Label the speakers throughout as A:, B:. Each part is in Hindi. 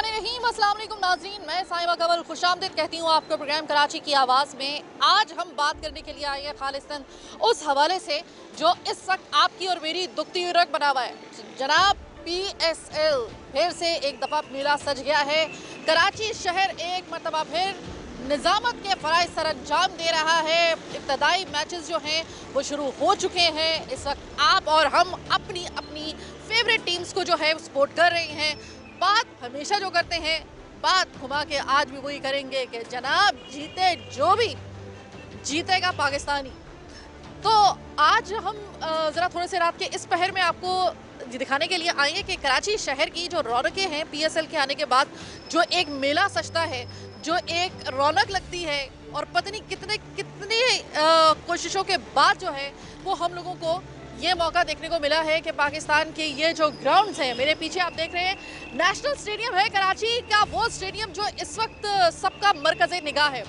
A: बिस्मिल्लाहिर्रहमानिर्रहीम। अस्सलाम वालेकुम नाज़रीन, मैं साहिबा कवल खुशामदीद कहती हूँ आपको प्रोग्राम कराची की आवाज़ में। आज हम बात करने के लिए आए हैं खालिस्तान उस हवाले से जो इस वक्त आपकी और मेरी दुखती हुई रग बना हुआ है। जनाब PSL फिर से एक दफ़ा मेला सज गया है। कराची शहर एक मरतबा फिर निज़ामत के फ़राइज़ सर अंजाम दे रहा है। इब्तदाई मैचेस जो हैं वो शुरू हो चुके हैं। इस वक्त आप और हम अपनी अपनी फेवरेट टीम्स को जो है सपोर्ट कर रहे हैं। बात हमेशा जो करते हैं, बात घुमा के आज भी वही करेंगे कि जनाब जीते जो भी, जीतेगा पाकिस्तानी। तो आज हम ज़रा थोड़े से रात के इस पहर में आपको दिखाने के लिए आएंगे कि कराची शहर की जो रौनकें हैं PSL के आने के बाद, जो एक मेला सजता है, जो एक रौनक लगती है और पता नहीं कितने कितने कोशिशों के बाद जो है वो हम लोगों को ये मौका देखने को मिला है कि पाकिस्तान के ये जो ग्राउंड्स हैं, मेरे पीछे आप देख रहे हैं नेशनल स्टेडियम है कराची का, वो स्टेडियम जो इस वक्त सबका मरकज़े निगाह है।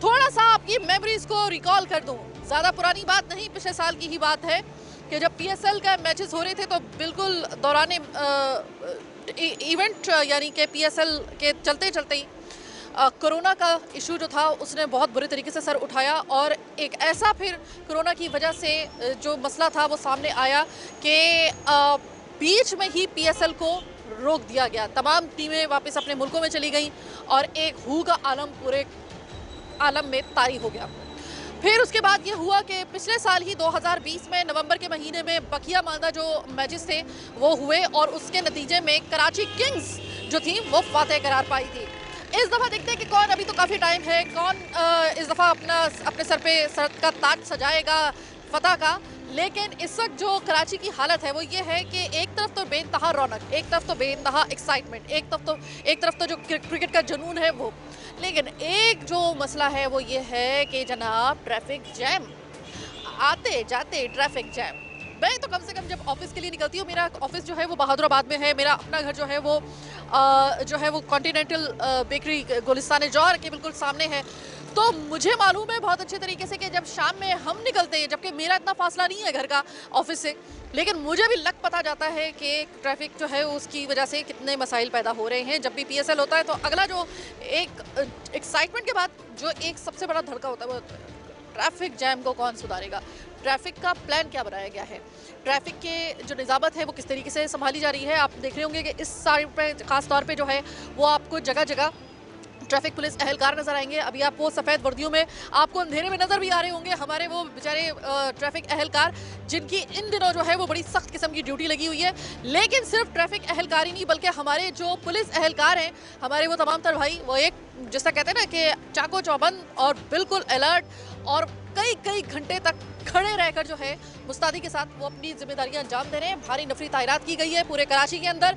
A: थोड़ा सा आपकी मेमोरीज को रिकॉल कर दूं, ज़्यादा पुरानी बात नहीं, पिछले साल की ही बात है कि जब PSL का मैचेस हो रहे थे तो बिल्कुल दौरान इवेंट यानी कि PSL के चलते चलते ही कोरोना का इशू जो था उसने बहुत बुरे तरीके से सर उठाया और एक ऐसा फिर कोरोना की वजह से जो मसला था वो सामने आया कि बीच में ही PSL को रोक दिया गया। तमाम टीमें वापस अपने मुल्कों में चली गईं और एक हू का आलम पूरे आलम में तारी हो गया। फिर उसके बाद ये हुआ कि पिछले साल ही 2020 में नवंबर के महीने में बखिया मानदा जो मैचेस थे वो हुए और उसके नतीजे में कराची किंग्स जो थी वो फातेह करार पाई थी। इस दफ़ा देखते हैं कि कौन, अभी तो काफ़ी टाइम है, कौन इस दफ़ा अपने सर पे सर का ताज सजाएगा फतह का। लेकिन इस वक्त जो कराची की हालत है वो ये है कि एक तरफ तो बेइंतहा रौनक, एक तरफ तो बेइंतहा एक्साइटमेंट, एक तरफ तो जो क्रिकेट का जुनून है वो, लेकिन एक जो मसला है वो ये है कि जनाब ट्रैफिक जैम, आते जाते ट्रैफिक जैम। मैं तो कम से कम जब ऑफिस के लिए निकलती हूँ, मेरा ऑफिस जो है वो बहादुराबाद में है, मेरा अपना घर जो है वो कॉन्टिनेंटल बेकरी गुलिस्तान जौहर के बिल्कुल सामने है। तो मुझे मालूम है बहुत अच्छे तरीके से कि जब शाम में हम निकलते हैं, जबकि मेरा इतना फासला नहीं है घर का ऑफिस से, लेकिन मुझे भी लग पता जाता है कि ट्रैफिक जो है उसकी वजह से कितने मसाइल पैदा हो रहे हैं। जब भी PSL होता है तो अगला जो एक एक्साइटमेंट के बाद जो एक सबसे बड़ा धड़का होता है वो ट्रैफिक जैम को कौन सुधारेगा, ट्रैफिक का प्लान क्या बनाया गया है, ट्रैफिक के जो निज़ामत है वो किस तरीके से संभाली जा रही है। आप देख रहे होंगे कि इस साइड पे ख़ास तौर पे जो है वो आपको जगह जगह ट्रैफिक पुलिस एहलकार नज़र आएंगे। अभी आप वो सफ़ेद वर्दियों में आपको अंधेरे में नज़र भी आ रहे होंगे, हमारे वो बेचारे ट्रैफिक एहलकार जिनकी इन दिनों जो है वो बड़ी सख्त किस्म की ड्यूटी लगी हुई है। लेकिन सिर्फ ट्रैफिक एहलकार ही नहीं, बल्कि हमारे जो पुलिस एहलकार हैं, हमारे वो तमाम तर भाई, वो एक जैसा कहते हैं ना कि चाको चौबंद और बिल्कुल अलर्ट और कई कई घंटे तक खड़े रहकर जो है मुस्तैदी के साथ वो अपनी जिम्मेदारियां अंजाम दे रहे हैं। भारी नफरी तायरात की गई है पूरे कराची के अंदर,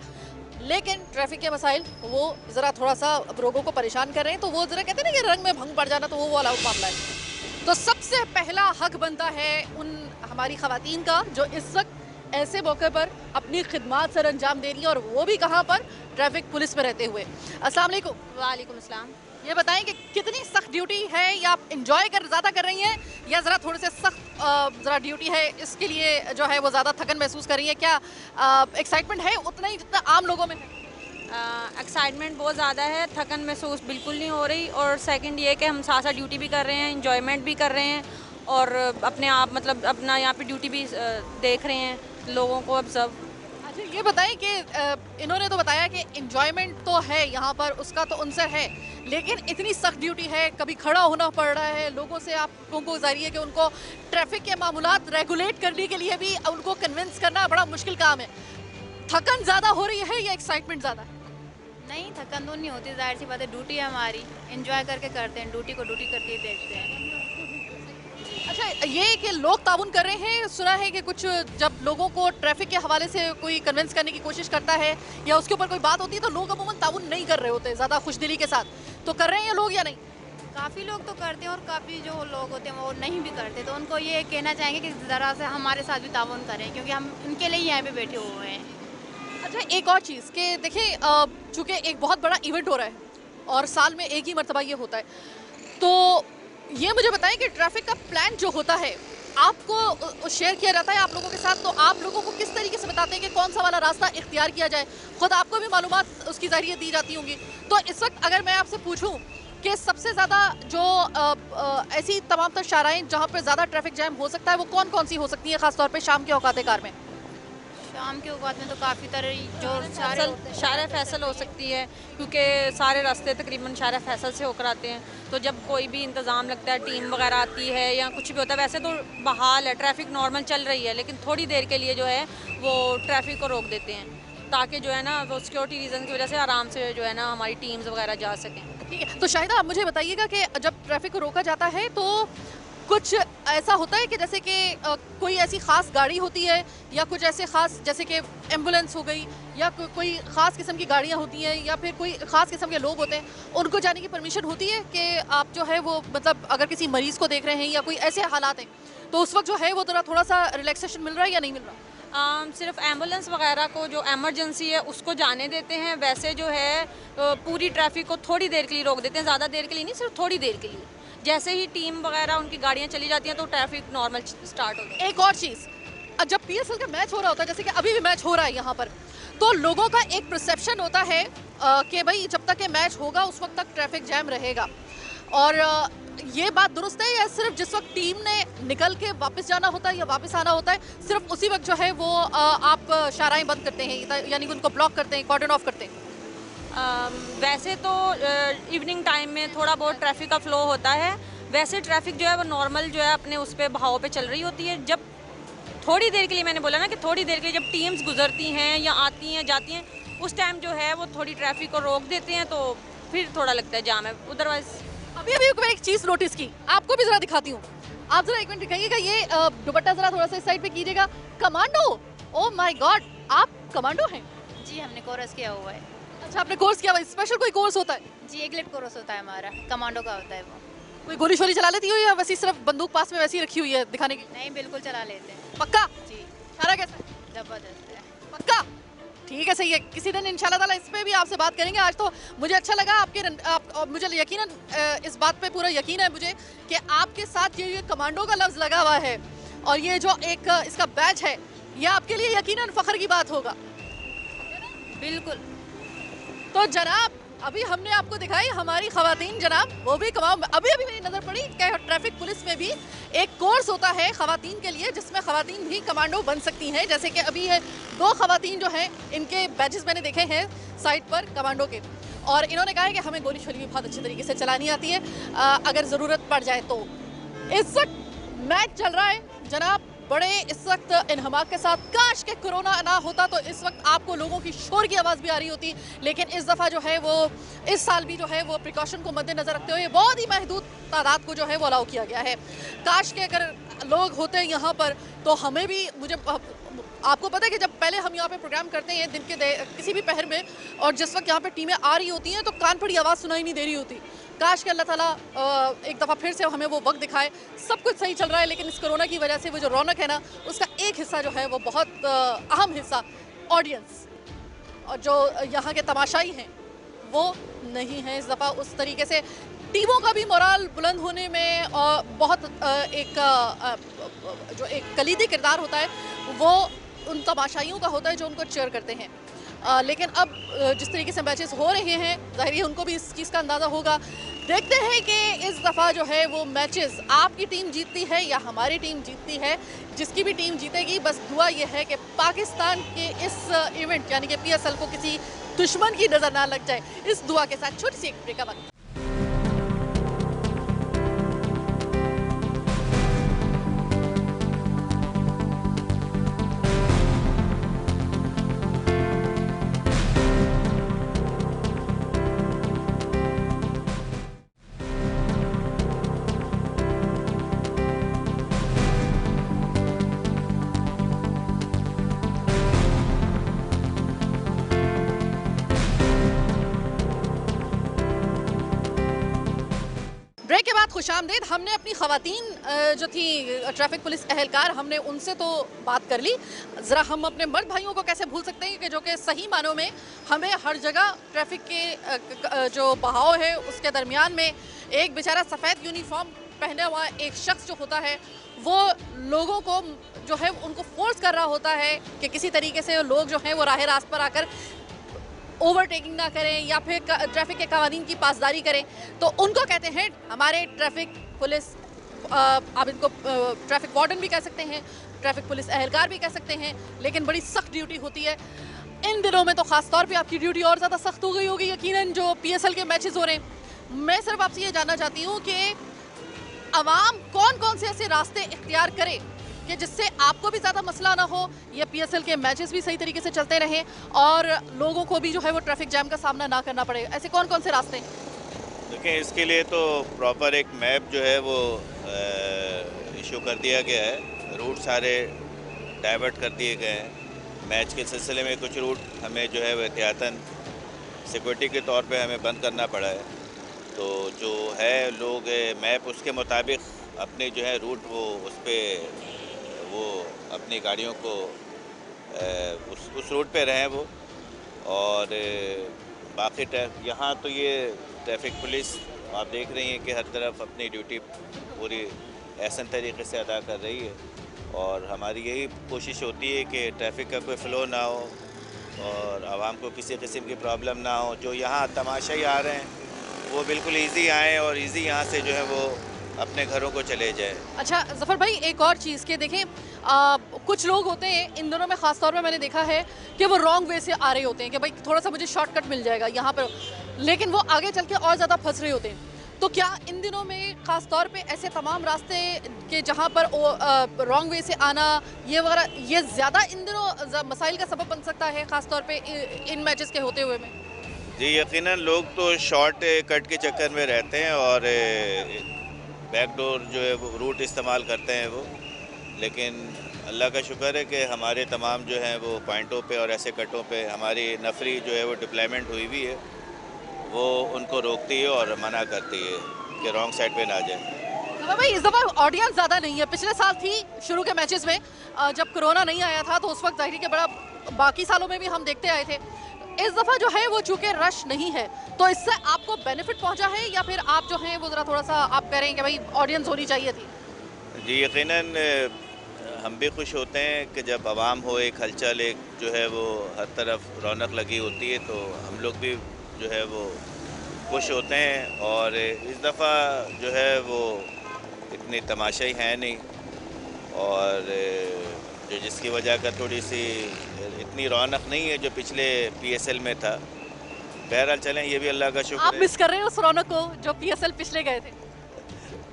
A: लेकिन ट्रैफिक के मसाइल वो ज़रा थोड़ा सा लोगों को परेशान कर रहे हैं। तो वो ज़रा कहते हैं ना कि रंग में भंग पड़ जाना, तो वो वाला मामला है। तो सबसे पहला हक बनता है उन हमारी ख़वातीन का जो इस वक्त ऐसे मौके पर अपनी खिदमात सर अंजाम दे रही है, और वो भी कहाँ पर, ट्रैफिक पुलिस में रहते हुए। अस्सलाम वालेकुम।
B: वालेकुम अस्सलाम।
A: ये बताएं कि कितनी सख्त ड्यूटी है, या आप इंजॉय कर ज़्यादा कर रही हैं, या ज़रा थोड़े से सख्त ज़रा ड्यूटी है, इसके लिए जो है वो ज़्यादा थकन महसूस कर रही है? क्या एक्साइटमेंट है उतना ही जितना आम लोगों में है?
B: एक्साइटमेंट बहुत ज़्यादा है, थकन महसूस बिल्कुल नहीं हो रही। और सेकंड ये कि हम साथ साथ ड्यूटी भी कर रहे हैं, इंजॉयमेंट भी कर रहे हैं, और अपने आप मतलब अपना यहाँ पे ड्यूटी भी देख रहे हैं, लोगों को ऑब्जर्व।
A: अच्छा ये बताएं कि इन्होंने तो बताया कि इंजॉयमेंट तो है यहाँ पर, उसका तो उनसे है, लेकिन इतनी सख्त ड्यूटी है, कभी खड़ा होना पड़ रहा है लोगों से, आप लोगों को गुजारिए कि उनको ट्रैफिक के मामूलात रेगुलेट करने के लिए भी उनको कन्विंस करना बड़ा मुश्किल काम है। थकन ज़्यादा हो रही है या एक्साइटमेंट ज़्यादा?
C: नहीं, थकन तो नहीं होती, जाहिर सी बात है, ड्यूटी है हमारी, एंजॉय करके करते हैं, ड्यूटी को ड्यूटी करके ही देखते हैं।
A: अच्छा ये कि लोग ताउन कर रहे हैं, सुना है कि कुछ जब लोगों को ट्रैफिक के हवाले से कोई कन्विंस करने की कोशिश करता है या उसके ऊपर कोई बात होती है तो लोग अमूमन ताउन नहीं कर रहे होते ज़्यादा खुशदिली के साथ, तो कर रहे हैं ये लोग या नहीं?
C: काफ़ी लोग तो करते हैं और काफ़ी जो लोग होते हैं वो नहीं भी करते, तो उनको ये कहना चाहेंगे कि ज़रा से हमारे साथ भी ताउन करें, क्योंकि हम उनके लिए ही यहाँ पे बैठे हुए हैं।
A: अच्छा एक और चीज़ कि देखिए चूँकि एक बहुत बड़ा इवेंट हो रहा है और साल में एक ही मरतबा ये होता है, तो ये मुझे बताएं कि ट्रैफिक का प्लान जो होता है आपको शेयर किया जाता है आप लोगों के साथ, तो आप लोगों को किस तरीके से बताते हैं कि कौन सा वाला रास्ता इख्तियार किया जाए? खुद आपको भी मालूमात उसकी ज़रिए दी जाती होंगी। तो इस वक्त अगर मैं आपसे पूछूं कि सबसे ज़्यादा जो ऐसी तमाम तर शाराएँ जहाँ पर ज़्यादा ट्रैफिक जैम हो सकता है वो कौन कौन सी हो सकती है, ख़ासतौर पर शाम के औकात कार में?
C: शाम के औकात में तो काफ़ी तरह जो सारे होते हैं।
B: शारा फैसल हो सकती है, क्योंकि सारे रास्ते तकरीबन शारा फैसल से होकर आते हैं। तो जब कोई भी इंतज़ाम लगता है, टीम वगैरह आती है या कुछ भी होता है, वैसे तो बहाल है, ट्रैफिक नॉर्मल चल रही है, लेकिन थोड़ी देर के लिए जो है वो ट्रैफिक को रोक देते हैं, ताकि जो है ना वो सिक्योरिटी रीज़न की वजह से आराम से जो है ना हमारी टीम्स वगैरह जा सकें।
A: ठीक है, तो शाहिदा आप मुझे बताइएगा कि जब ट्रैफिक को रोका जाता है तो कुछ ऐसा होता है कि जैसे कि कोई ऐसी ख़ास गाड़ी होती है या कुछ ऐसे ख़ास जैसे कि एम्बुलेंस हो गई या कोई ख़ास किस्म की गाड़ियाँ होती हैं या फिर कोई ख़ास किस्म के लोग होते हैं, उनको जाने की परमिशन होती है कि आप जो है वो मतलब अगर किसी मरीज़ को देख रहे हैं या कोई ऐसे हालात हैं तो उस वक्त जो है वो थोड़ा सा रिलैक्सेशन मिल रहा है या नहीं मिल रहा?
B: सिर्फ एम्बुलेंस वगैरह को जो एमरजेंसी है उसको जाने देते हैं। वैसे जो है पूरी ट्रैफिक को थोड़ी देर के लिए रोक देते हैं, ज़्यादा देर के लिए नहीं, सिर्फ थोड़ी देर के लिए। जैसे ही टीम वगैरह उनकी गाड़ियाँ चली जाती हैं तो ट्रैफिक नॉर्मल स्टार्ट हो जाता है।
A: एक और चीज़, जब पीएसएल का मैच हो रहा होता है, जैसे कि अभी भी मैच हो रहा है यहाँ पर, तो लोगों का एक परसेप्शन होता है कि भाई जब तक ये मैच होगा उस वक्त तक ट्रैफिक जैम रहेगा। और ये बात दुरुस्त है या सिर्फ जिस वक्त टीम ने निकल के वापस जाना होता है या वापस आना होता है सिर्फ उसी वक्त जो है वो आप शाराएं बंद करते हैं, यानी कि उनको ब्लॉक करते हैं, कॉर्डन ऑफ करते हैं?
B: वैसे तो इवनिंग टाइम में थोड़ा बहुत ट्रैफिक का फ़्लो होता है। वैसे ट्रैफिक जो है वो नॉर्मल जो है अपने उस पे बहाव पे चल रही होती है। जब थोड़ी देर के लिए, मैंने बोला ना कि थोड़ी देर के लिए जब टीम्स गुजरती हैं या आती हैं जाती हैं, उस टाइम जो है वो थोड़ी ट्रैफिक को रोक देते हैं, तो फिर थोड़ा लगता है जाम है। अदरवाइज
A: अभी अभी मैं एक चीज़ नोटिस की, आपको भी ज़रा दिखाती हूँ। आप ज़रा एक मिनट दिखाइएगा, ये दुपट्टा ज़रा थोड़ा सा इस साइड पे कीजिएगा। कमांडो, ओह माय गॉड, आप कमांडो हैं?
C: जी, हमने कोर्स किया हुआ है।
A: अच्छा, आपने कोर्स किया हुआ है? स्पेशल कोई कोर्स होता है?
C: जी, एक लेट कोर्स होता है हमारा, कमांडो का होता है वो।
A: कोई गोली शोली चला लेती हो या वैसे सिर्फ बंदूक पास में वैसी रखी हुई है दिखाने की?
C: नहीं, बिल्कुल चला लेते हैं।
A: पक्का?
C: जी,
A: सारा कैसा है?
C: ज़बरदस्त है।
A: पक्का? ठीक है, सही है। किसी दिन इंशाल्लाह ताला इस पे भी आपसे बात करेंगे। आज तो मुझे अच्छा लगा मुझे यकीनन इस बात पे पूरा यकीन है मुझे कि आपके साथ ये कमांडो का लफ्ज़ लगा हुआ है और ये जो एक इसका बैच है ये आपके लिए यकीनन फ़ख्र की बात होगा।
C: बिल्कुल।
A: तो जनाब, अभी हमने आपको दिखाई हमारी ख़वातीन जनाब, वो भी कमाल। अभी अभी मेरी नज़र पड़ी कि ट्रैफिक पुलिस में भी एक कोर्स होता है ख़वातीन के लिए जिसमें ख़वातीन भी कमांडो बन सकती हैं। जैसे कि अभी है 2 ख़वातीन जो हैं इनके बैचेस मैंने देखे हैं साइड पर कमांडो के, और इन्होंने कहा है कि हमें गोली शोली भी बहुत अच्छे तरीके से चलानी आती है अगर ज़रूरत पड़ जाए तो। इस वक्त मैच चल रहा है जनाब, बड़े इस वक्त इन्हमाक के साथ। काश के कोरोना ना होता तो इस वक्त आपको लोगों की शोर की आवाज़ भी आ रही होती, लेकिन इस दफ़ा जो है वो इस साल भी जो है वो प्रिकॉशन को मद्देनज़र रखते हुए बहुत ही महदूद तादाद को जो है वो अलाउ किया गया है। काश के अगर लोग होते यहाँ पर तो हमें भी, मुझे आपको पता है कि जब पहले हम यहाँ पे प्रोग्राम करते हैं दिन के किसी भी पहर में और जिस वक्त यहाँ पे टीमें आ रही होती हैं तो कान पड़ी आवाज़ सुनाई नहीं दे रही होती। काश कि अल्लाह ताला एक दफ़ा फिर से हमें वो वक्त दिखाए। सब कुछ सही चल रहा है लेकिन इस कोरोना की वजह से वो जो रौनक है ना उसका एक हिस्सा जो है वो बहुत अहम हिस्सा ऑडियंस और जो यहाँ के तमाशाई हैं वो नहीं है इस दफ़ा उस तरीके से। टीमों का भी मोराल बुलंद होने में और बहुत जो एक कलीदी किरदार होता है वो उन तमाशाइयों का होता है जो उनको चेयर करते हैं। लेकिन अब जिस तरीके से मैचेस हो रहे हैं ज़ाहिर है उनको भी इस चीज़ का अंदाज़ा होगा। देखते हैं कि इस दफ़ा जो है वो मैचेस आपकी टीम जीतती है या हमारी टीम जीतती है। जिसकी भी टीम जीतेगी बस दुआ ये है कि पाकिस्तान के इस इवेंट यानी कि PSL को किसी दुश्मन की नज़र ना लग जाए। इस दुआ के साथ छोटी सी एक ब्रेक का वक्त। ब्रेक के बाद खुशामदीद। हमने अपनी ख़वातीन जो थी ट्रैफिक पुलिस एहलकार, हमने उनसे तो बात कर ली। ज़रा हम अपने मर्द भाइयों को कैसे भूल सकते हैं कि जो कि सही मानों में हमें हर जगह ट्रैफिक के जो बहाव है उसके दरमियान में एक बेचारा सफ़ेद यूनिफॉर्म पहने हुआ एक शख्स जो होता है वो लोगों को जो है उनको फोर्स कर रहा होता है कि किसी तरीके से लोग जो हैं वो राह रास्त पर आकर ओवरटेकिंग ना करें या फिर ट्रैफिक के कानून की पासदारी करें। तो उनको कहते हैं हमारे ट्रैफिक पुलिस, आप इनको ट्रैफिक वार्डन भी कह सकते हैं, ट्रैफिक पुलिस एहलकार भी कह सकते हैं, लेकिन बड़ी सख्त ड्यूटी होती है। इन दिनों में तो ख़ास तौर पे आपकी ड्यूटी और ज़्यादा सख्त हो गई होगी, यकीनन जो PSL के मैचेस हो रहे हैं। मैं सिर्फ आपसे ये जानना चाहती हूँ कि अवाम कौन कौन से ऐसे रास्ते इख्तियार करे कि जिससे आपको भी ज़्यादा मसला ना हो, ये PSL के मैचेस भी सही तरीके से चलते रहें और लोगों को भी जो है वो ट्रैफिक जैम का सामना ना करना पड़े। ऐसे कौन कौन से रास्ते हैं?
D: देखिए, इसके लिए तो प्रॉपर एक मैप जो है वो इशू कर दिया गया है। रूट सारे डाइवर्ट कर दिए गए हैं। मैच के सिलसिले में कुछ रूट हमें जो है वो एहतियातन सिक्योरिटी के तौर पे हमें बंद करना पड़ा है। तो जो है लोग मैप उसके मुताबिक अपने जो है रूट वो उस पर वो अपनी गाड़ियों को उस रूट पे रहें वो। और बाकी यहाँ तो ये ट्रैफिक पुलिस आप देख रही हैं कि हर तरफ अपनी ड्यूटी पूरी ऐसा तरीके से अदा कर रही है और हमारी यही कोशिश होती है कि ट्रैफिक का कोई फ़्लो ना हो और आवाम को किसी किस्म की प्रॉब्लम ना हो। जो यहाँ तमाशाई आ रहे हैं वो बिल्कुल ईज़ी आएँ और ईज़ी यहाँ से जो है वो अपने घरों को चले जाए।
A: अच्छा ज़फ़र भाई, एक और चीज़ के देखें, कुछ लोग होते हैं इन दिनों में ख़ास तौर पे मैंने देखा है कि वो रॉन्ग वे से आ रहे होते हैं कि भाई थोड़ा सा मुझे शॉर्टकट मिल जाएगा यहाँ पर, लेकिन वो आगे चल के और ज़्यादा फंस रहे होते हैं। तो क्या इन दिनों में ख़ास तौर पे ऐसे तमाम रास्ते के जहाँ पर रॉन्ग वे से आना ये वगैरह ये ज़्यादा इन दिनों मसाइल का सबब बन सकता है, ख़ास तौर पे इन मैचेस के होते हुए में?
D: जी यकीनन, लोग तो शॉर्ट कट के चक्कर में रहते हैं और बैकडोर जो है वो रूट इस्तेमाल करते हैं वो। लेकिन अल्लाह का शुक्र है कि हमारे तमाम जो हैं वो पॉइंटों पे और ऐसे कटों पे हमारी नफरी जो है वो डिप्लॉयमेंट हुई हुई है, वो उनको रोकती है और मना करती है कि रॉन्ग साइड पे ना जाए।
A: तो भाई इस दफ़ा ऑडियंस ज़्यादा नहीं है, पिछले साल थी शुरू के मैचेस में जब कोरोना नहीं आया था तो उस वक्त जाहिर के बड़ा, बाकी सालों में भी हम देखते आए थे। इस दफ़ा जो है वो चूँकि रश नहीं है तो इससे आपको बेनिफिट पहुंचा है या फिर आप जो हैं वो ज़रा थोड़ा सा आप कह रहे हैं कि भाई ऑडियंस होनी चाहिए थी?
D: जी यकीनन, हम भी खुश होते हैं कि जब आवाम हो, एक हलचल, एक जो है वो हर तरफ रौनक लगी होती है तो हम लोग भी जो है वो खुश होते हैं। और इस दफ़ा जो है वो इतनी तमाशाई है नहीं और जो जिसकी वजह का थोड़ी सी इतनी रौनक नहीं है जो पिछले PSL में था। बहरहाल चलें, ये भी अल्लाह का शुक्र
A: आप
D: है।
A: मिस कर रहे हैं उस रौनक को जो PSL पिछले गए थे?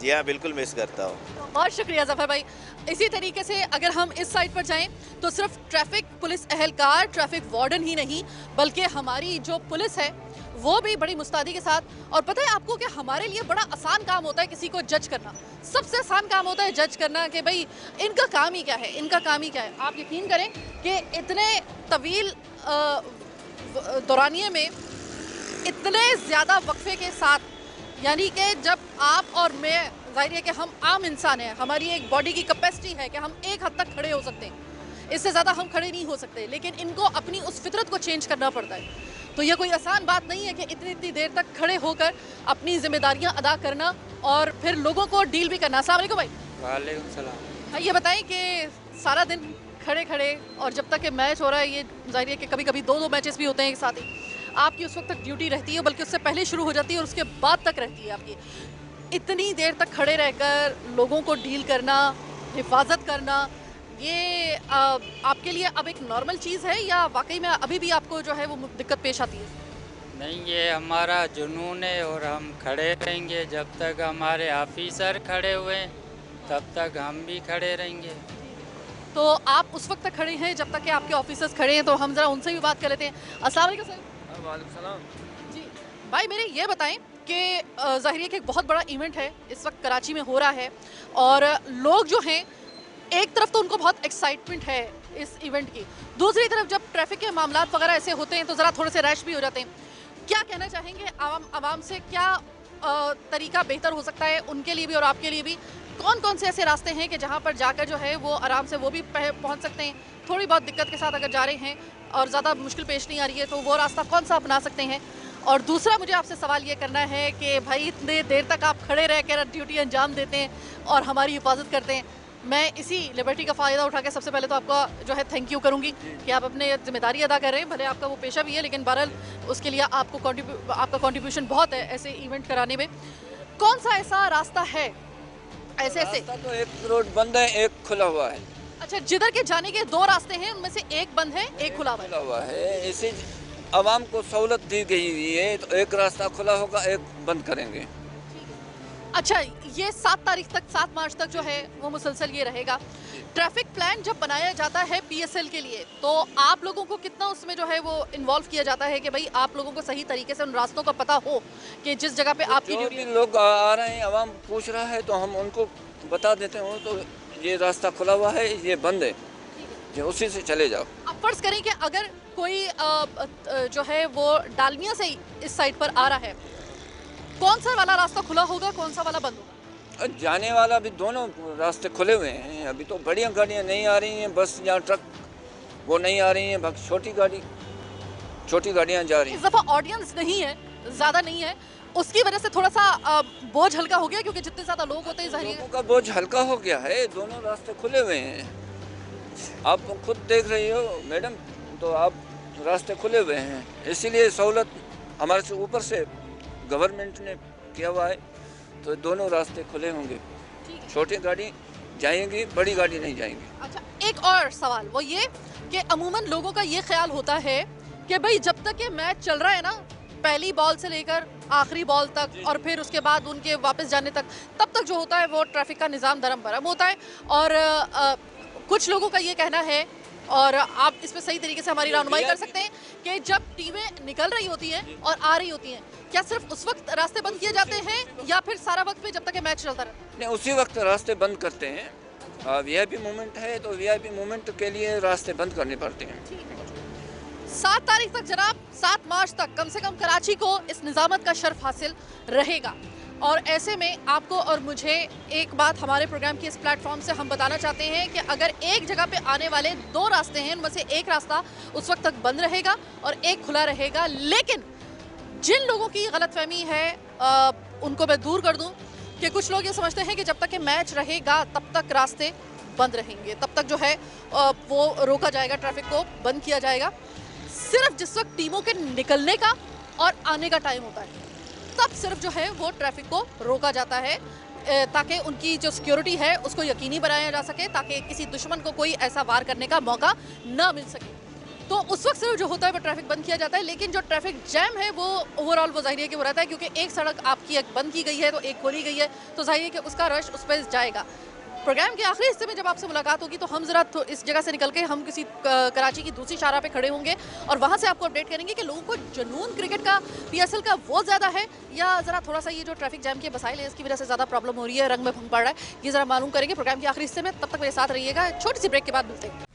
D: जी हाँ, बिल्कुल मिस करता हूँ।
A: बहुत शुक्रिया ज़फ़र भाई। इसी तरीके से अगर हम इस साइड पर जाएं तो सिर्फ ट्रैफिक पुलिस एहलकार, ट्रैफिक वार्डन ही नहीं बल्कि हमारी जो पुलिस है वो भी बड़ी मुस्तैदी के साथ। और पता है आपको कि हमारे लिए बड़ा आसान काम होता है किसी को जज करना, सबसे आसान काम होता है जज करना कि भाई इनका काम ही क्या है, इनका काम ही क्या है। आप यकीन करें कि इतने तवील दौरानिए में इतने ज़्यादा वक्फे के साथ, यानी कि जब आप और मैं, जाहिर है कि हम आम इंसान हैं, हमारी एक बॉडी की कैपेसिटी है कि हम एक हद तक खड़े हो सकते हैं, इससे ज़्यादा हम खड़े नहीं हो सकते, लेकिन इनको अपनी उस फितरत को चेंज करना पड़ता है। तो यह कोई आसान बात नहीं है कि इतनी इतनी देर तक खड़े होकर अपनी जिम्मेदारियां अदा करना और फिर लोगों को डील भी करना। अस्सलाम वालेकुम भाई।
E: वालेकुम सलाम।
A: हाँ, ये बताएं कि सारा दिन खड़े खड़े और जब तक कि मैच हो रहा है, ये जाहिर है कि कभी कभी दो मैचेस भी होते हैं एक साथ ही, आपकी उस वक्त तक ड्यूटी रहती है, बल्कि उससे पहले शुरू हो जाती है और उसके बाद तक रहती है आपकी। इतनी देर तक खड़े रहकर लोगों को डील करना, हिफाजत करना, ये आपके लिए अब एक नॉर्मल चीज़ है या वाकई में अभी भी आपको जो है वो दिक्कत पेश आती है?
E: नहीं, ये हमारा जुनून है और हम खड़े रहेंगे जब तक हमारे ऑफिसर खड़े हुए हैं, तब तक हम भी खड़े रहेंगे।
A: तो आप उस वक्त तक खड़े हैं जब तक कि आपके ऑफिसर्स खड़े हैं, तो हम ज़रा उनसे भी बात कर लेते हैं। अस्सलाम वालेकुम सर।
F: वालेकुम सलाम।
A: जी भाई, मेरे ये बताएं कि ज़ाहिर है कि एक बहुत बड़ा इवेंट है इस वक्त कराची में हो रहा है और लोग जो हैं एक तरफ तो उनको बहुत एक्साइटमेंट है इस इवेंट की, दूसरी तरफ जब ट्रैफिक के मामला वगैरह ऐसे होते हैं तो ज़रा थोड़े से रैश भी हो जाते हैं। क्या कहना चाहेंगे आवाम से, क्या तरीका बेहतर हो सकता है उनके लिए भी और आपके लिए भी? कौन कौन से ऐसे रास्ते हैं कि जहाँ पर जाकर जो है वो आराम से वो भी पहुँच सकते हैं? थोड़ी बहुत दिक्कत के साथ अगर जा रहे हैं और ज़्यादा मुश्किल पेश नहीं आ रही है तो वो रास्ता कौन सा अपना सकते हैं? और दूसरा मुझे आपसे सवाल ये करना है कि भाई इतने देर तक आप खड़े रह कर ड्यूटी अंजाम देते हैं और हमारी हिफाजत करते हैं। मैं इसी लिबर्टी का फ़ायदा उठा के सबसे पहले तो आपका जो है थैंक यू करूंगी कि आप अपने जिम्मेदारी अदा कर रहे हैं। भले आपका वो पेशा भी है, लेकिन बहरहाल उसके लिए आपका कंट्रीब्यूशन बहुत है ऐसे इवेंट कराने में। कौन सा ऐसा रास्ता है ऐसे
F: रास्ता तो एक रोड बंद है, एक खुला हुआ है।
A: अच्छा, जिधर के जाने के दो रास्ते हैं, उनमें से एक बंद है, एक खुला हुआ है।
F: खुला हुआ है, इसी आवाम को सहूलत दी गई हुई है, तो एक रास्ता खुला होगा, एक बंद करेंगे।
A: अच्छा, ये 7 तारीख तक, 7 मार्च तक जो है वो मुसलसल ये रहेगा। ट्रैफिक प्लान जब बनाया जाता है PSL के लिए, तो आप लोगों को कितना उसमें जो है वो इन्वॉल्व किया जाता है कि भाई आप लोगों को सही तरीके से उन रास्तों का पता हो कि जिस जगह पे आपकी
F: जो
A: ड्यूटी
F: भी लोग आ रहे हैं, आवाम पूछ रहा है, तो हम उनको बता देते हैं तो ये रास्ता खुला हुआ है, ये बंद है, जो उसी से चले जाओ।
A: अब फर्ज करें कि अगर कोई जो है वो डालमिया से इस साइड पर आ रहा है, कौन सा वाला रास्ता खुला होगा, कौन सा वाला बंद होगा?
F: जाने वाला भी दोनों रास्ते खुले हुए हैं। अभी तो बढ़िया गाड़ियाँ नहीं आ रही हैं, बस या ट्रक वो नहीं आ रही हैं, बाकी छोटी गाड़ियाँ जा रही हैं।
A: इस दफ़ा ऑडियंस नहीं है, ज़्यादा नहीं है, उसकी वजह से थोड़ा सा बोझ हल्का हो गया, क्योंकि जितने ज़्यादा लोग होते हैं ज़ाहिर
F: लोगों का बोझ हल्का हो गया है। दोनों रास्ते खुले हुए हैं, आप खुद देख रही हो मैडम, तो आप रास्ते खुले हुए हैं, इसीलिए सहूलत हमारे से ऊपर से गवर्नमेंट ने किया हुआ है, तो दोनों रास्ते खुले होंगे। छोटी गाड़ी जाएंगी, बड़ी गाड़ी नहीं जाएंगी।
A: अच्छा, एक और सवाल वो ये कि अमूमन लोगों का ये ख्याल होता है कि भाई जब तक ये मैच चल रहा है ना, पहली बॉल से लेकर आखिरी बॉल तक और फिर उसके बाद उनके वापस जाने तक, तब तक जो होता है वो ट्रैफिक का निज़ाम दरम बरम होता है। और कुछ लोगों का ये कहना है, और आप इस पर सही तरीके से हमारी रहनुमाई कर सकते हैं, कि जब टीमें निकल रही होती हैं और आ रही होती हैं, क्या सिर्फ उस वक्त रास्ते बंद किए जाते हैं या फिर सारा वक्त पे जब तक ये मैच चलता रहता है?
F: नहीं, उसी वक्त रास्ते बंद करते हैं। VIP मूवमेंट है तो VIP मूवमेंट के लिए रास्ते बंद करने पड़ते हैं।
A: 7 तारीख तक जनाब, 7 मार्च तक कम से कम कराची को इस निज़ामत का शर्फ हासिल रहेगा। और ऐसे में आपको और मुझे एक बात हमारे प्रोग्राम की इस प्लेटफॉर्म से हम बताना चाहते हैं कि अगर एक जगह पे आने वाले 2 रास्ते हैं, उनमें से एक रास्ता उस वक्त तक बंद रहेगा और एक खुला रहेगा। लेकिन जिन लोगों की गलतफहमी है उनको मैं दूर कर दूं कि कुछ लोग ये समझते हैं कि जब तक ये मैच रहेगा तब तक रास्ते बंद रहेंगे, तब तक जो है वो रोका जाएगा, ट्रैफिक को बंद किया जाएगा। सिर्फ जिस वक्त टीमों के निकलने का और आने का टाइम होता है, तब सिर्फ जो है वो ट्रैफिक को रोका जाता है, ताकि उनकी जो सिक्योरिटी है उसको यकीनी बनाया जा सके, ताकि किसी दुश्मन को कोई ऐसा वार करने का मौका ना मिल सके। तो उस वक्त सिर्फ जो होता है वो ट्रैफिक बंद किया जाता है। लेकिन जो ट्रैफिक जैम है वो ओवरऑल वो जाहिर है कि वो रहता है, क्योंकि एक सड़क आपकी एक बंद की गई है तो एक खोली गई है, तो जाहिर है कि उसका रश उस पर जाएगा। प्रोग्राम के आखिरी हिस्से में जब आपसे मुलाकात होगी तो हम ज़रा इस जगह से निकल के हम किसी कराची की दूसरी शाहराह पे खड़े होंगे और वहाँ से आपको अपडेट करेंगे कि लोगों को जुनून क्रिकेट का, PSL का वो ज़्यादा है या ज़रा थोड़ा सा ये जो ट्रैफिक जैम के मसाइल है इसकी वजह से ज़्यादा प्रॉब्लम हो रही है, रंग में भंग पड़ रहा है, ये ज़रा मालूम करेंगे प्रोग्राम के आखिरी हिस्से में। तब तक मेरे साथ रहिएगा, छोटी सी ब्रेक के बाद मिलते हैं।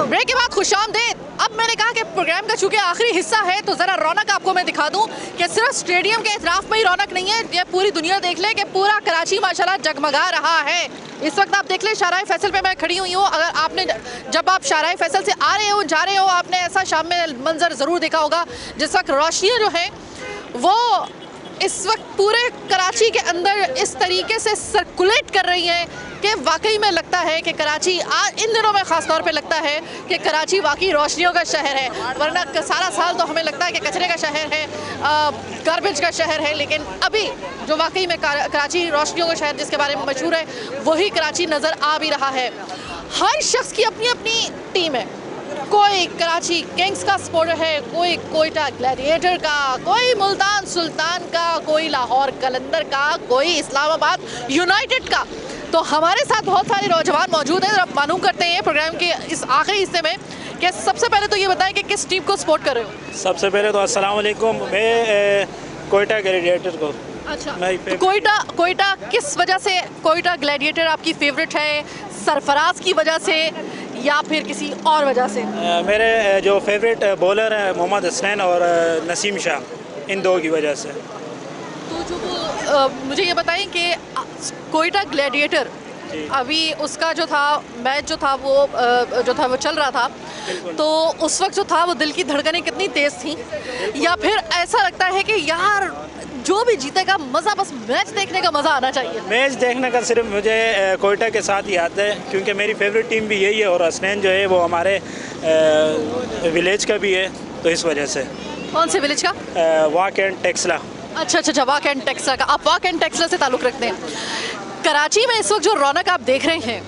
A: ब्रेक के बाद खुशामदीद। अब मैंने कहा कि प्रोग्राम का चूंकि आखिरी हिस्सा है तो ज़रा रौनक आपको मैं दिखा दूं कि सिर्फ स्टेडियम के इतराफ में ही रौनक नहीं है, ये पूरी दुनिया देख ले कि पूरा कराची माशाल्लाह जगमगा रहा है। इस वक्त आप देख ले शाहराह फैसल पे मैं खड़ी हुई हूँ। अगर आपने जब आप शाहराह फैसल से आ रहे हो, जा रहे हो, आपने ऐसा शाम में मंजर ज़रूर देखा होगा जिस वक्त रोशनियाँ जो हैं वो इस वक्त पूरे कराची के अंदर इस तरीके से सर्कुलेट कर रही हैं कि वाकई में लगता है कि कराची इन दिनों में ख़ास तौर पे लगता है कि कराची वाकई रोशनियों का शहर है, वरना सारा साल तो हमें लगता है कि कचरे का शहर है, गार्बेज का शहर है। लेकिन अभी जो वाकई में कराची रोशनियों का शहर जिसके बारे में मशहूर है, वही कराची नज़र आ भी रहा है। हर शख्स की अपनी अपनी टीम है, कोई कराची किंग्स का सपोर्टर है, कोई कोयटा ग्लैडिएटर का, कोई मुल्तान सुल्तान का, कोई लाहौर कलंदर का, कोई इस्लामाबाद यूनाइटेड का। तो हमारे साथ बहुत सारे नौजवान मौजूद हैं। अब मालूम करते हैं प्रोग्राम के इस आखिरी हिस्से में कि सबसे पहले तो ये बताएं कि किस टीम को सपोर्ट कर रहे हो।
G: सबसे पहले तो अस्सलाम वालेकुम, मैं कोयटा ग्लैडिएटर को।
A: अच्छा,
G: मैं
A: तो कोयटा किस वजह से कोयटा ग्लैडिएटर आपकी फेवरेट है? सरफराज की वजह से या फिर किसी और वजह से?
G: मेरे जो फेवरेट बॉलर है मोहम्मद हसनैन और नसीम शाह, इन दो की वजह से।
A: तो जो मुझे ये बताएं कि कोयटा ग्लैडिएटर अभी उसका जो था मैच जो था वो चल रहा था, तो उस वक्त जो था वो दिल की धड़कनें कितनी तेज़ थी, या फिर ऐसा लगता है कि यार जो भी जीतेगा मज़ा, बस मैच देखने का मज़ा आना चाहिए?
G: मैच देखने का सिर्फ मुझे कोयटा के साथ ही आता है, क्योंकि मेरी फेवरेट टीम भी यही है और हसनैन जो है वो हमारे विलेज का भी है, तो इस वजह से।
A: कौन से विलेज का?
G: वाक एंड टेक्सला।
A: अच्छा, वाक एंड टेक्सला का। आप वाक एंड टेक्सला से ताल्लुक़ रखते हैं। कराची में इस वक्त जो रौनक आप देख रहे हैं,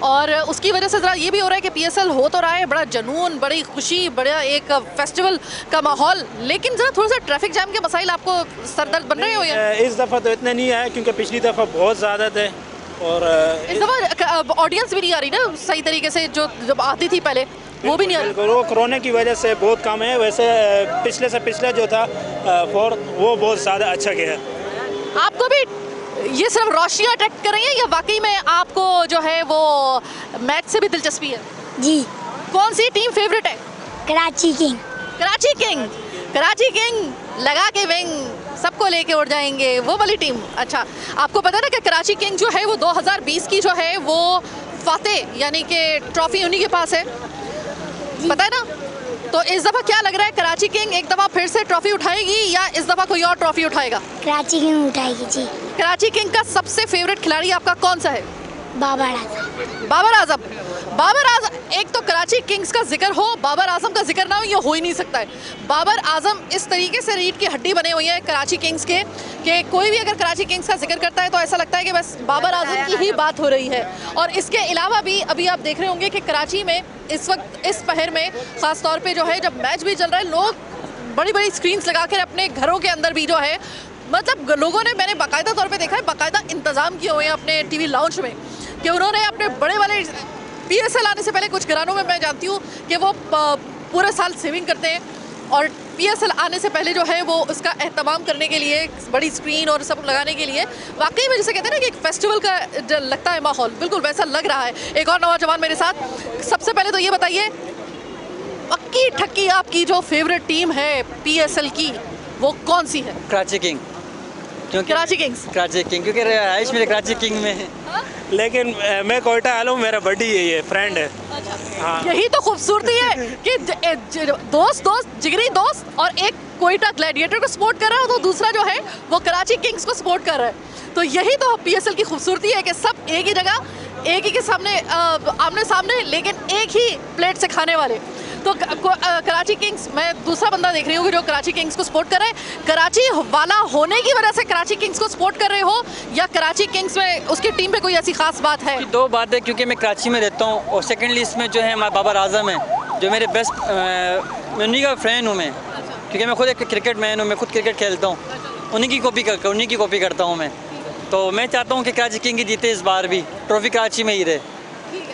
A: और उसकी वजह से ज़रा ये भी हो रहा है कि PSL हो तो रहा है, बड़ा जुनून, बड़ी खुशी, बड़ा एक फेस्टिवल का माहौल, लेकिन ज़रा थोड़ा सा ट्रैफिक जाम के मसाइल आपको सरदर्द बन रहे हो या?
G: इस दफ़ा तो इतने नहीं आए, क्योंकि पिछली दफ़ा बहुत ज़्यादा थे, और
A: इस दफ़ा ऑडियंस भी नहीं आ रही ना सही तरीके से, जो जब आती थी पहले वो भी नहीं आ रही।
G: वो कोरोना की वजह से बहुत कम है। वैसे पिछले से पिछला जो था वो बहुत ज़्यादा अच्छा गया।
A: आपको भी ये सिर्फ रोशनियाँ अट्रैक्ट कर रही हैं या वाकई में आपको जो है वो मैच से भी दिलचस्पी है?
H: जी।
A: कौन सी टीम फेवरेट है?
H: कराची किंग। कराची किंग लगा के विंग, सबको लेके उड़ जाएंगे, वो वाली टीम। अच्छा, आपको पता है ना कि कराची किंग जो है वो 2020 की जो है वो फातेह यानी कि ट्रॉफी उन्हीं के पास है, पता है ना? तो इस दफ़ा क्या लग रहा है, कराची किंग एक दफ़ा फिर से ट्रॉफी उठाएगी या इस दफ़ा कोई और ट्रॉफी उठाएगा? कराची किंग उठाएगी जी।
A: कराची किंग का सबसे फेवरेट खिलाड़ी आपका कौन सा है? बाबर आजम। एक तो कराची किंग्स का जिक्र हो, बाबर आजम का जिक्र ना हो, ये हो ही नहीं सकता है। बाबर आजम इस तरीके से रीढ़ की हड्डी बने हुई है कराची किंग्स के कि कोई भी अगर कराची किंग्स का जिक्र करता है तो ऐसा लगता है कि बस बाबर आजम की ही बात हो रही है। और इसके अलावा भी अभी आप देख रहे होंगे कि कराची में इस वक्त इस पहर में ख़ास तौर पे जो है जब मैच भी चल रहा है, लोग बड़ी बड़ी स्क्रीन्स लगा कर अपने घरों के अंदर भी जो है, मतलब लोगों ने, मैंने बाकायदा तौर पे देखा है, बाकायदा इंतज़ाम किए हुए हैं अपने टीवी लाउंज में कि उन्होंने अपने बड़े वाले PSL आने से पहले कुछ घरानों में मैं जानती हूँ कि वो पूरे साल सेविंग करते हैं, और PSL आने से पहले जो है वो उसका एहतमाम करने के लिए बड़ी स्क्रीन और सब लगाने के लिए वाकई में जैसे कहते हैं ना कि एक फेस्टिवल का लगता है माहौल, बिल्कुल वैसा लग रहा है। एक और नौजवान मेरे साथ। सबसे पहले तो ये बताइए, पक्की ठक्की आपकी जो फेवरेट टीम है PSL की वो कौन सी है?
I: कराची किंग। क्योंकि
A: कराची किंग्स
I: क्योंकि रहाइश मेरे कराची किंग में है।
G: लेकिन मैं कोयटा आया हूँ, मेरा बड्डी है, ये फ्रेंड है। हाँ।
A: यही तो खूबसूरती है कि दोस्त जिगरी दोस्त, और एक कोयटा ग्लैडिएटर को सपोर्ट कर रहा है तो दूसरा जो है वो कराची किंग्स को सपोर्ट कर रहा है। तो यही तो PSL की खूबसूरती है कि सब एक ही जगह, एक ही के सामने आमने सामने, लेकिन एक ही प्लेट से खाने वाले। तो कराची किंग्स, मैं दूसरा बंदा देख रही हूँ जो कराची किंग्स को सपोर्ट कर रहे हैं। कराची वाला होने की वजह से कराची किंग्स को सपोर्ट कर रहे हो या कराची किंग्स में उसकी टीम पे कोई ऐसी खास बात है?
I: दो बात है, क्योंकि मैं कराची में रहता हूँ और सेकेंडली इसमें जो है हमारा बाबर आजम है जो मेरे बेस्ट, मैं उन्हीं का फ़ैन हूँ मैं, क्योंकि मैं खुद एक क्रिकेट मैन हूँ, मैं खुद क्रिकेट खेलता हूँ, उन्हीं की कॉपी करता हूँ मैं। तो मैं चाहता हूँ कि कराची किंग ही जीते इस बार भी, ट्रॉफी कराची में ही रहे।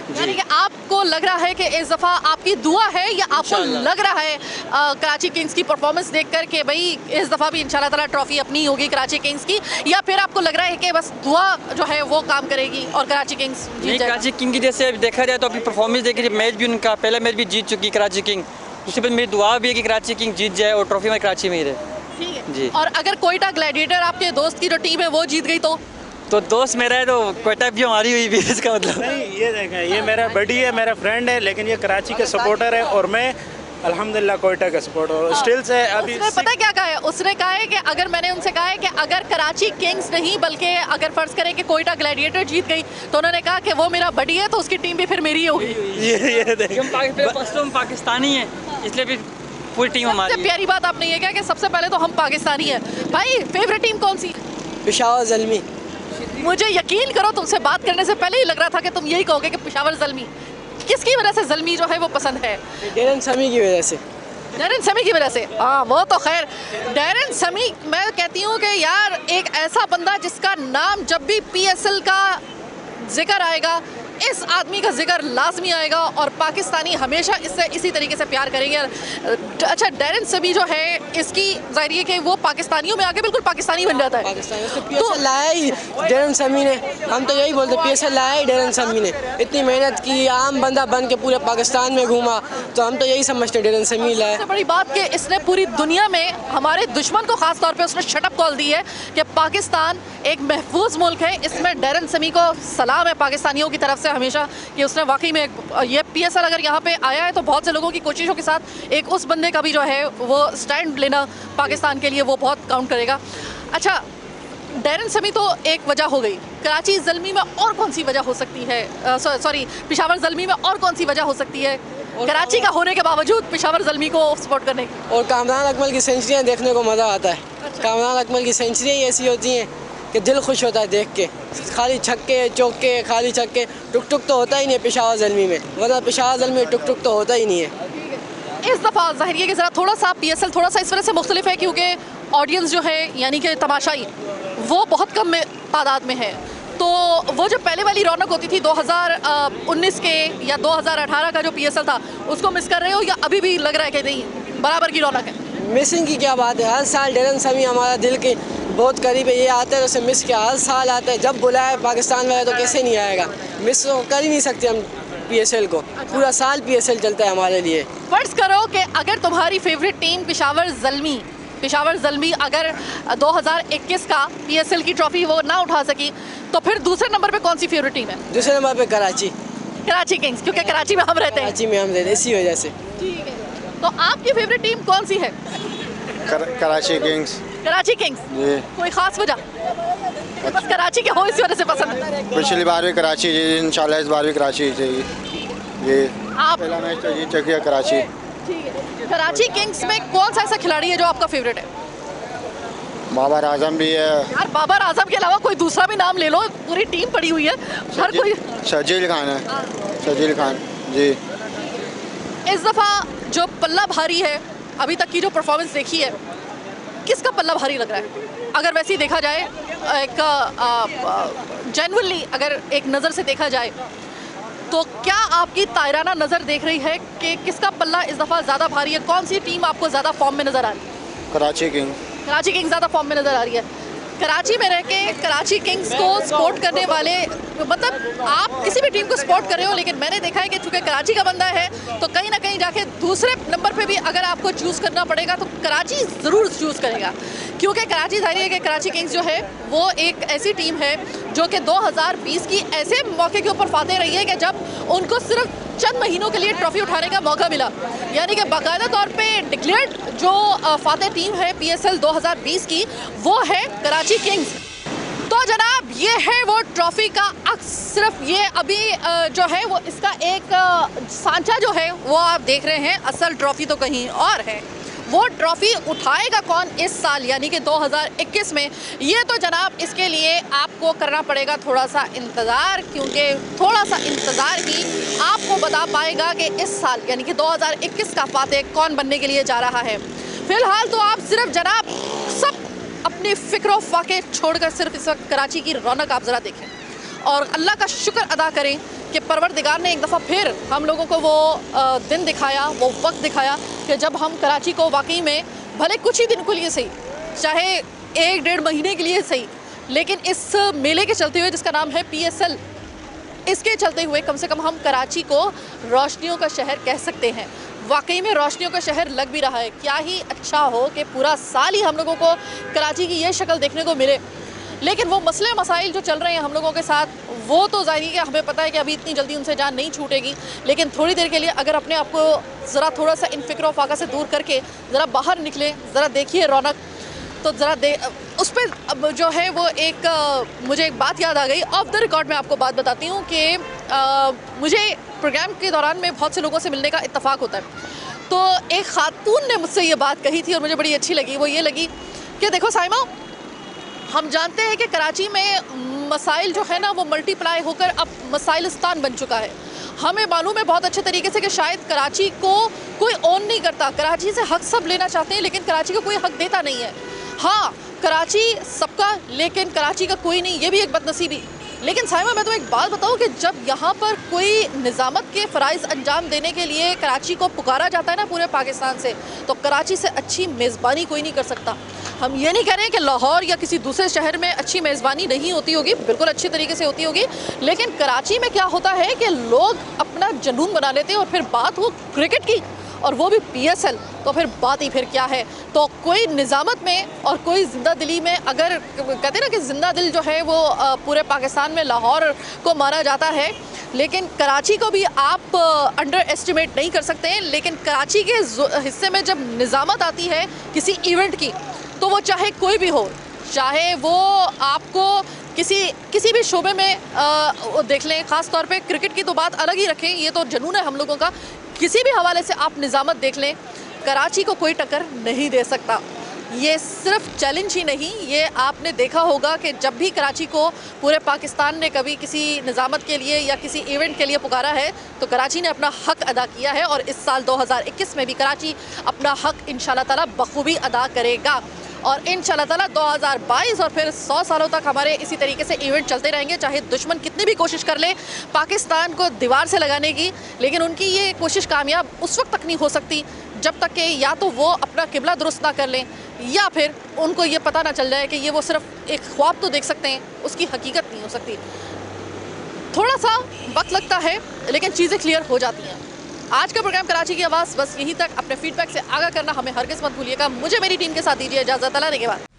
A: यानी कि आपको लग रहा है कि इस दफ़ा आपकी दुआ है या आपको लग रहा है कराची किंग्स की परफॉर्मेंस देखकर कि भाई इस दफ़ा भी इंशाल्लाह ताला ट्रॉफी अपनी होगी कराची किंग्स की, या फिर आपको लग रहा है कि बस दुआ जो है वो काम करेगी और कराची किंग्स जीत जाएगी?
I: कराची किंग की जैसे देखा जाए तो अपनी परफॉर्मेंस देखिए, मैच भी उनका पहला मैच भी जीत चुकी कराची किंग, उसके बाद मेरी दुआ भी है कि कराची किंग जीत जाए और ट्रॉफी में कराची में ही रहे।
A: ठीक है
I: जी।
A: और अगर कोयटा ग्लैडिएटर आपके दोस्त की जो टीम है वो जीत गई तो
I: दोस्त मेरा है तो कोयटा भी हमारी हुई भी, इसका मतलब
G: नहीं, ये देखें, ये मेरा बडी है, मेरा फ्रेंड है, लेकिन ये कराची का सपोर्टर है और मैं अल्हम्दुलिल्लाह कोयटा का सपोर्टर स्टिल से। अभी
A: उसने पता क्या कहा है? उसने कहा है कि अगर मैंने उनसे कहा है कि अगर कराची किंग्स नहीं बल्कि अगर फर्ज करें कि कोयटा ग्लैडिएटर जीत गई तो उन्होंने कहा कि वो मेरा बडी है तो उसकी टीम भी फिर मेरी ही होगी।
I: ये देखें, हम पाकिस्तानी हैं इसलिए भी पूरी टीम हमारी।
A: सबसे प्यारी बात आपने ये कहा कि सबसे पहले तो हम पाकिस्तानी हैं। भाई फेवरेट टीम कौन सी?
J: पेशावर ज़ल्मी।
A: मुझे यकीन करो तुमसे बात करने से पहले ही लग रहा था कि तुम यही कहोगे कि पेशावर ज़ल्मी। किसकी वजह से ज़ल्मी जो है वो पसंद है?
J: डैरेन समी की वजह से।
A: डैरेन समी की वजह से, हाँ वो तो खैर डैरेन समी, मैं कहती हूँ कि यार एक ऐसा बंदा जिसका नाम जब भी PSL का जिक्र आएगा इस आदमी का जिक्र लाजमी आएगा और पाकिस्तानी हमेशा इससे इसी तरीके से प्यार करेंगे। अच्छा, डैरेन समी जो है इसकी जाहिर है कि वो पाकिस्तानियों में आके बिल्कुल पाकिस्तानी बन जाता है।
J: PSL लाया ही डैरेन समी ने, हम तो यही बोलते PSL लाया ही डैरेन समी ने, इतनी मेहनत की, आम बंदा बन के पूरे पाकिस्तान में घूमा, तो हम तो यही समझते डैरेन समी लाया।
A: सबसे बड़ी बात कि इसने पूरी दुनिया में हमारे दुश्मन को खास तौर पे उसने शटअप कॉल दी है कि पाकिस्तान एक महफूज मुल्क है। इसमें डैरेन समी को सलाम है पाकिस्तानियों की तरफ से हमेशा कि उसने वाकई में ये PSL अगर यहाँ पे आया है तो बहुत से लोगों की कोशिशों के साथ एक उस बंदे का भी जो है वो स्टैंड लेना पाकिस्तान के लिए वो बहुत काउंट करेगा। अच्छा, डैरेन समी तो एक वजह हो गई, कराची ज़ल्मी में और कौन सी वजह हो सकती है? सॉरी, पेशावर ज़ल्मी में और कौन सी वजह हो सकती है कराची का होने के बावजूद पेशावर ज़ल्मी को सपोर्ट करने की?
J: और कामरान अकमल की सेंचुरियाँ देखने को मज़ा आता है। कामरान अकमल की सेंचुरियाँ ऐसी होती हैं कि दिल खुश होता है देख के, खाली छक्के चौके, खाली छक्के, टुक टुक तो होता ही नहीं है पेशावर ज़ल्मी में, वरना पेशावर ज़ल्मी में टुक टुक तो होता ही नहीं है।
A: इस दफ़ा ज़ाहिर है कि ज़रा थोड़ा सा PSL थोड़ा सा इस वजह से मुख्तलिफ है क्योंकि ऑडियंस जो है यानी कि तमाशाई वो बहुत कम तादाद में है। तो वो जो पहले वाली रौनक होती थी 2019 के या 2018 का जो PSL था उसको मिस कर रहे हो या अभी भी लग रहा है कि नहीं बराबर की रौनक है?
J: मिसिंग की क्या बात है, हर साल डैरेन समी हमारा दिल के बहुत करीब है, ये आता है तो उसे मिस किया, हर साल आता है, जब बुलाए पाकिस्तान वाले तो कैसे नहीं आएगा, मिस तो कर ही नहीं सकते हम PSL को, पूरा साल PSL चलता है हमारे लिए।
A: फर्ज करो कि अगर तुम्हारी फेवरेट टीम पेशावर ज़ल्मी अगर 2021 का PSL की ट्रॉफी वो ना उठा सकी तो फिर दूसरे नंबर पे कौन सी फेवरेट टीम है?
J: दूसरे नंबर पे कराची
A: किंग्स, क्योंकि कराची में हम रहते हैं।
J: कराची में हम रहते हैं इसी वजह से।
A: ठीक है, तो आपकी फेवरेट टीम कौन सी है?
K: कराची किंग्स।
A: जी। कोई खास वजह? बस कराची के हो इस वजह से पसंद है?
K: पिछली बार भी कराची जी, इंशाल्लाह इस बार भी कराची चाहिए। ये
A: आप
K: पहला मैच तो जीत चुकी है कराची।
A: ठीक है, कराची किंग्स में कौन सा ऐसा खिलाड़ी है जो आपका फेवरेट है?
K: बाबर आजम भी है
A: यार, बाबर आजम के अलावा कोई दूसरा भी नाम ले लो, पूरी टीम पड़ी हुई है, हर कोई।
K: शर्जील खान है, शर्जील खान जी।
A: इस दफ़ा जो पल्ला भारी है, अभी तक की जो परफॉर्मेंस देखी है, किसका पल्ला भारी लग रहा है? अगर वैसे ही देखा जाए एक जेन्युइनली अगर एक नज़र से देखा जाए तो क्या आपकी तायराना नज़र देख रही है कि किसका पल्ला इस दफ़ा ज़्यादा भारी है? कौन सी टीम आपको ज़्यादा फॉर्म में नज़र आ रही है?
K: कराची किंग
A: ज़्यादा फॉर्म में नज़र आ रही है। कराची में रह के कराची किंग्स को सपोर्ट करने वाले, मतलब आप किसी भी टीम को सपोर्ट कर रहे हो, लेकिन मैंने देखा है कि चूँकि कराची का बंदा है तो कहीं ना कहीं जाके दूसरे नंबर पे भी अगर आपको चूज़ करना पड़ेगा तो कराची ज़रूर चूज़ करेगा, क्योंकि कराची जाहिर है कि कराची किंग्स जो है वो एक ऐसी टीम है जो कि 2020 की ऐसे मौके के ऊपर फातेह रही है कि जब उनको सिर्फ चंद महीनों के लिए ट्रॉफी उठाने का मौका मिला, यानी कि बाकायदा तौर पे डिक्लेयर्ड जो फातेह टीम है PSL 2020 की वो है कराची किंग्स। तो जनाब ये है वो ट्रॉफी का अक्स, सिर्फ ये अभी जो है वो इसका एक सांचा जो है वो आप देख रहे हैं, असल ट्रॉफी तो कहीं और है। वो ट्रॉफी उठाएगा कौन इस साल यानी कि 2021 में, ये तो जनाब इसके लिए आपको करना पड़ेगा थोड़ा सा इंतज़ार, क्योंकि थोड़ा सा इंतज़ार ही आपको बता पाएगा कि इस साल यानी कि 2021 का फातेह कौन बनने के लिए जा रहा है। फ़िलहाल तो आप सिर्फ जनाब सब अपनी फ़िक्र फाके छोड़कर सिर्फ इस वक्त कराची की रौनक आप ज़रा देखें और अल्लाह का शुक्र अदा करें कि परवरदिगार ने एक दफ़ा फिर हम लोगों को वो दिन दिखाया, वो वक्त दिखाया कि जब हम कराची को वाकई में भले कुछ ही दिन के लिए सही, चाहे 1-1.5 महीने के लिए सही, लेकिन इस मेले के चलते हुए जिसका नाम है PSL, इसके चलते हुए कम से कम हम कराची को रोशनियों का शहर कह सकते हैं। वाकई में रोशनियों का शहर लग भी रहा है। क्या ही अच्छा हो कि पूरा साल ही हम लोगों को कराची की ये शक्ल देखने को मिले, लेकिन वो मसले मसाइल जो चल रहे हैं हम लोगों के साथ वो तो ज़ाहिर है हमें पता है कि अभी इतनी जल्दी उनसे जान नहीं छूटेगी, लेकिन थोड़ी देर के लिए अगर अपने आप को ज़रा थोड़ा सा इन फ़िक्र फाका से दूर करके ज़रा बाहर निकले, ज़रा देखिए रौनक, तो ज़रा उस पर अब जो है वो एक मुझे एक बात याद आ गई। ऑफ द रिकॉर्ड में आपको बात बताती हूँ कि मुझे प्रोग्राम के दौरान में बहुत से लोगों से मिलने का इत्तेफाक होता है, तो एक खातून ने मुझसे ये बात कही थी और मुझे बड़ी अच्छी लगी। वो ये लगी कि देखो साइमा, हम जानते हैं कि कराची में मसाइल जो है ना वो मल्टीप्लाई होकर अब मसाइलिस्तान बन चुका है। हमें मालूम है बहुत अच्छे तरीके से कि शायद कराची को कोई ओन नहीं करता, कराची से हक सब लेना चाहते हैं लेकिन कराची को कोई हक देता नहीं है। हाँ, कराची सबका लेकिन कराची का कोई नहीं, ये भी एक बदनसीबी। लेकिन साइमा, मैं तुम्हें एक बात बताऊं कि जब यहाँ पर कोई निज़ामत के फ़राइज़ अंजाम देने के लिए कराची को पुकारा जाता है ना पूरे पाकिस्तान से, तो कराची से अच्छी मेज़बानी कोई नहीं कर सकता। हम ये नहीं कह रहे हैं कि लाहौर या किसी दूसरे शहर में अच्छी मेज़बानी नहीं होती होगी, बिल्कुल अच्छी तरीके से होती होगी, लेकिन कराची में क्या होता है कि लोग अपना जुनून बना लेते हैं और फिर बात हो क्रिकेट की और वो भी PSL, तो फिर बात ही फिर क्या है। तो कोई निज़ामत में और कोई ज़िंदा दिली में, अगर कहते हैं ना कि ज़िंदा दिल जो है वो पूरे पाकिस्तान में लाहौर को मारा जाता है, लेकिन कराची को भी आप अंडर एस्टिमेट नहीं कर सकते हैं। लेकिन कराची के हिस्से में जब निज़ामत आती है किसी इवेंट की, तो वो चाहे कोई भी हो, चाहे वो आपको किसी भी शोबे में देख लें, ख़ास तौर पे क्रिकेट की तो बात अलग ही रखें, ये तो जुनून है हम लोगों का, किसी भी हवाले से आप निज़ामत देख लें, कराची को कोई टक्कर नहीं दे सकता। ये सिर्फ चैलेंज ही नहीं, ये आपने देखा होगा कि जब भी कराची को पूरे पाकिस्तान ने कभी किसी निज़ामत के लिए या किसी इवेंट के लिए पुकारा है, तो कराची ने अपना हक़ अदा किया है और इस साल 2021 में भी कराची अपना हक़ इंशाल्लाह ताला बखूबी अदा करेगा। और इंशाल्लाह ताला 2022 और फिर 100 सालों तक हमारे इसी तरीके से इवेंट चलते रहेंगे, चाहे दुश्मन कितनी भी कोशिश कर ले पाकिस्तान को दीवार से लगाने की, लेकिन उनकी ये कोशिश कामयाब उस वक्त तक नहीं हो सकती जब तक कि या तो वो अपना किबला दुरुस्त ना कर लें, या फिर उनको ये पता ना चल जाए कि ये वो सिर्फ एक ख्वाब तो देख सकते हैं, उसकी हकीकत नहीं हो सकती। थोड़ा सा वक्त लगता है लेकिन चीज़ें क्लियर हो जाती हैं। आज का प्रोग्राम कराची की आवाज़ बस यहीं तक। अपने फीडबैक से आगाह करना हमें हरगिज़ मत भूलिएगा। मुझे मेरी टीम के साथ दीजिए इजाज़त। अल्लाह ने के बाद।